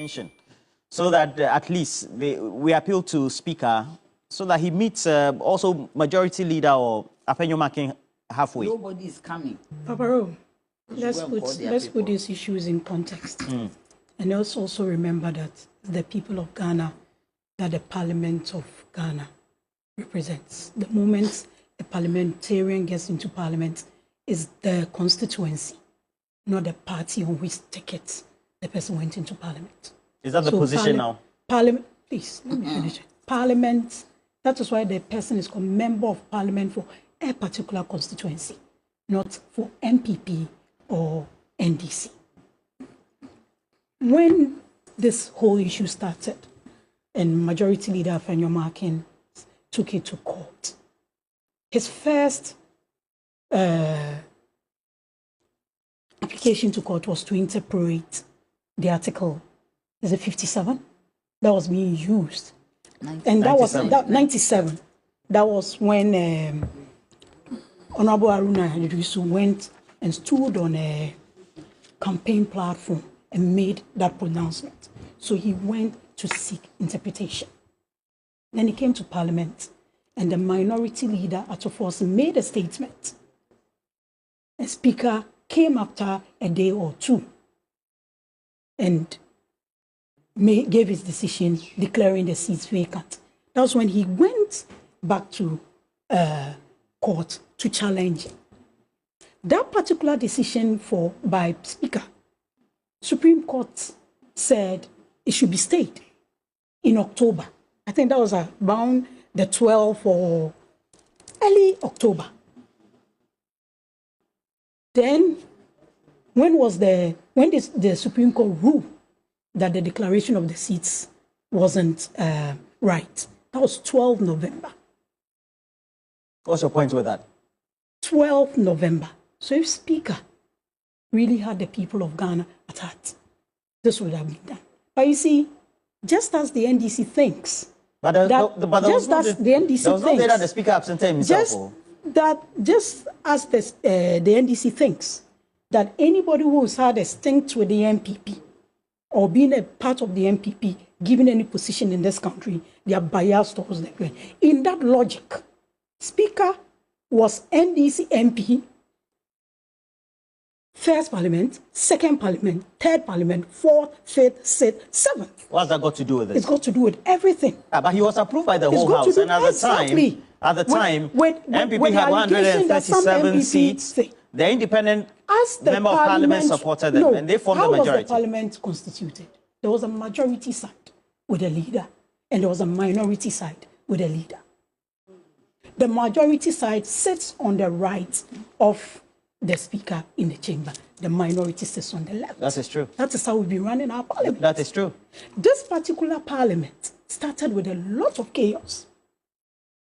attention, so that at least we appeal to Speaker so that he meets also Majority Leader or Afenyo Makin halfway. Nobody is coming. Paparo, let's put these issues in context. And let's also remember that the people of Ghana, that the Parliament of Ghana represents. The moment a parliamentarian gets into Parliament is the constituency, not the party on which ticket the person went into Parliament. Is that the position now? Parliament, please, let me finish. Parliament, that is why the person is called Member of Parliament for a particular constituency, not for NPP or NDC. When this whole issue started, and Majority Leader Afenyo Makin took it to court, his first application to court was to interpret the article, is it 57? That was being used. And that 97. Was 97. That was when Honorable Aruna Hadidusu went and stood on a campaign platform and made that pronouncement. So he went to seek interpretation. Then he came to Parliament, and the Minority Leader, Atofos, made a statement. A Speaker came after a day or two and gave his decision declaring the seats vacant. That was when he went back to court to challenge that particular decision by Speaker. Supreme Court said it should be stayed in October. I think that was around the 12th or early October. Then, when the Supreme Court ruled that the declaration of the seats wasn't right? That was 12 November. What's your point with that? 12 November. So if Speaker really had the people of Ghana at heart, this would have been done. But you see, just as the NDC thinks, the Speaker absented himself. Just as the NDC thinks that anybody who's had a stint with the NPP or been a part of the NPP, given any position in this country, they are biased towards the grain. In that logic, Speaker was NDC MP, first Parliament, second Parliament, third Parliament, fourth, fifth, sixth, seventh. What's that got to do with it? It's got to do with everything. But he was approved by the whole House, and at the time, NPP had 137 seats. The independent member of Parliament supported them, and they formed the majority. How was the Parliament constituted? There was a majority side with a leader, and there was a minority side with a leader. The majority side sits on the right of the Speaker in the chamber. The minority sits on the left. That is true. That is how we've been running our Parliament. That is true. This particular Parliament started with a lot of chaos.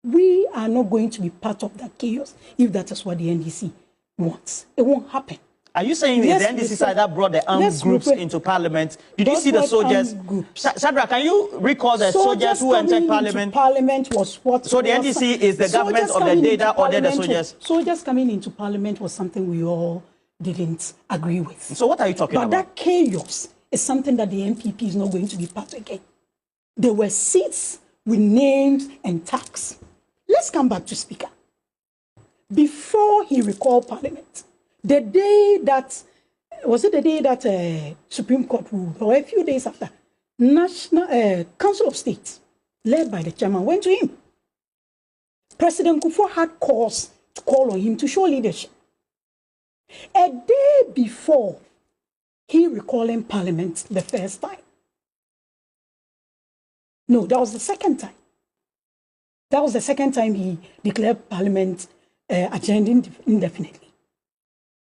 We are not going to be part of that chaos if that is what the NDC wants. It won't happen. Are you saying it's the NDC side that brought the armed groups into Parliament? Did you see the soldiers? Shadrach, can you recall the soldiers who entered Parliament? Parliament was what? So the NDC is the government of the day that ordered the soldiers? Soldiers coming into Parliament was something we all didn't agree with. So what are you talking about? But that chaos is something that the NPP is not going to be part again. There were seats with names and tax. Let's come back to Speaker. Before he recalled Parliament, the day that, was it the day that Supreme Court ruled, or a few days after, National Council of State, led by the chairman, went to him. President Kufuor had cause to call on him to show leadership. A day before he recalling Parliament the first time. No, that was the second time. That was the second time he declared Parliament adjourned indefinitely.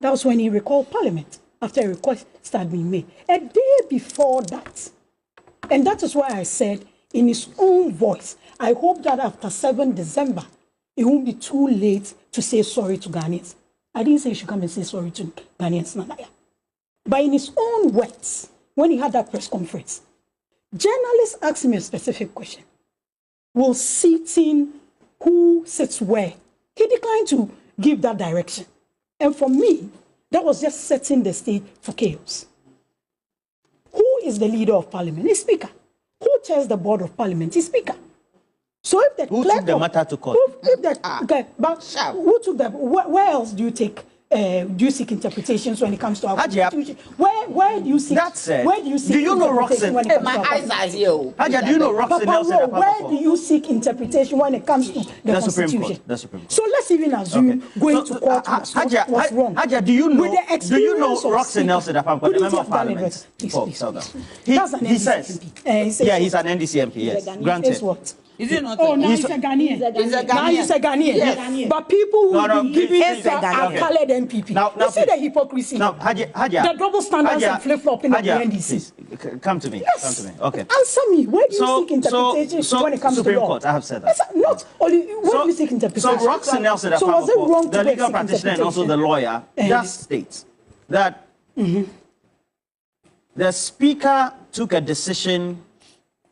That was when he recalled Parliament, after a request started being made. A day before that, and that is why I said, in his own voice, I hope that after 7 December, it won't be too late to say sorry to Ghanaians. I didn't say he should come and say sorry to Ghanaians, Nanaya. But in his own words, when he had that press conference, journalists asked him a specific question. Will sitting who sits where? He declined to give that direction. And for me, that was just setting the stage for chaos. Who is the leader of parliament? The speaker. Who chairs the board of parliament? The speaker. So if the who took the matter to court? Who took the? Where else do you take? Do you seek interpretations when it comes to our constitution? Where do you seek? Where do you seek? Do you know Roxanne? When it comes to eyes are here. Haja, do you know Roxanne Nelson? Where do you seek interpretation when it comes to the constitution? The Supreme Court. So let's even assume going to court was wrong. Haja, do you know Roxanne Nelson? The member of parliament. He says, yeah, he's an NDC MP. Yes, granted. What? Is it not? Oh, now he's a Ghanaian. Now he's a Ghanaian. Yes. But people who be giving are colored NPP. Now, you see the hypocrisy. Now, Haja, the double standards and flip-flopping of the NDC. Please, come to me. Yes. Come to me. Okay. Answer me. Where do you seek interpretation when it comes Supreme to law? Court, I have said that. Not only where do you seek interpretation? So Roxanne Nelson, the legal practitioner and also the lawyer, does state that the speaker took a decision,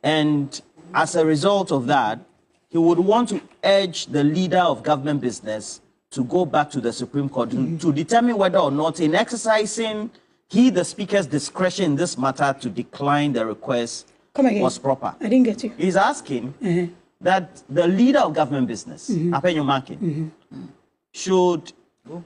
and as a result of that, he would want to urge the leader of government business to go back to the Supreme Court to determine whether or not, in exercising the speaker's discretion in this matter, to decline the request was proper. I didn't get you. He's asking that the leader of government business, Apenyo Makin, should,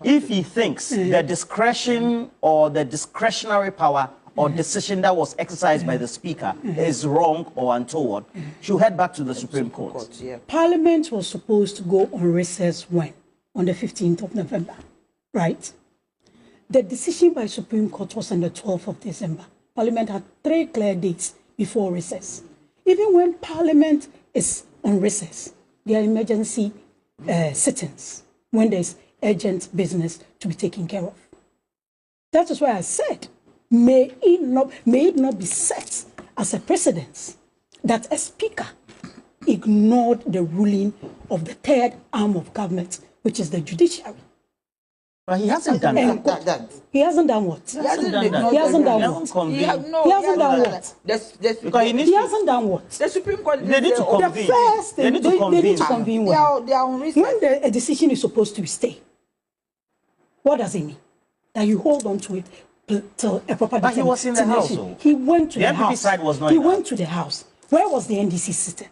if he thinks the discretion or the discretionary power or decision that was exercised by the speaker is wrong or untoward, should head back to the Supreme Court. Parliament was supposed to go on recess when? On the 15th of November, right? The decision by Supreme Court was on the 12th of December. Parliament had 3 clear dates before recess. Even when Parliament is on recess, there are emergency sittings when there's urgent business to be taken care of. That is why I said, may it not be set as a precedent that a speaker ignored the ruling of the third arm of government, which is the judiciary. But he hasn't done that. He hasn't done what? He hasn't done what? He hasn't done what? He hasn't done what? The Supreme Court. They need to convene. The first thing, they need to convene. They are on recess. When a decision is supposed to stay, what does it mean? That you hold on to it till a proper. But he was in the house. He went to the NPP house. side was not. He went to the house. Where was the NDC sitting?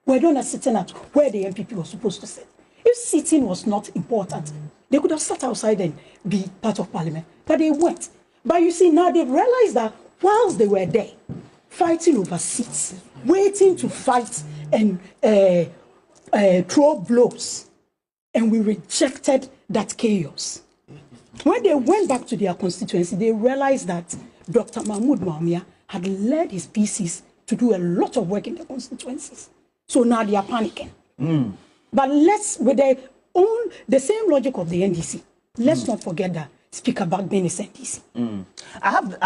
We're not sitting at where the NPP was supposed to sit. If sitting was not important, they could have sat outside and be part of parliament. But they went. But you see, now they've realized that whilst they were there, fighting over seats, waiting to fight and throw blows, and we rejected that chaos. When they went back to their constituency, they realized that Dr. Mahmoud Bawumia had led his PCs to do a lot of work in the constituencies. So now they are panicking. But with the same logic of the NDC, let's not forget that Speaker Bagbin is NDC. I have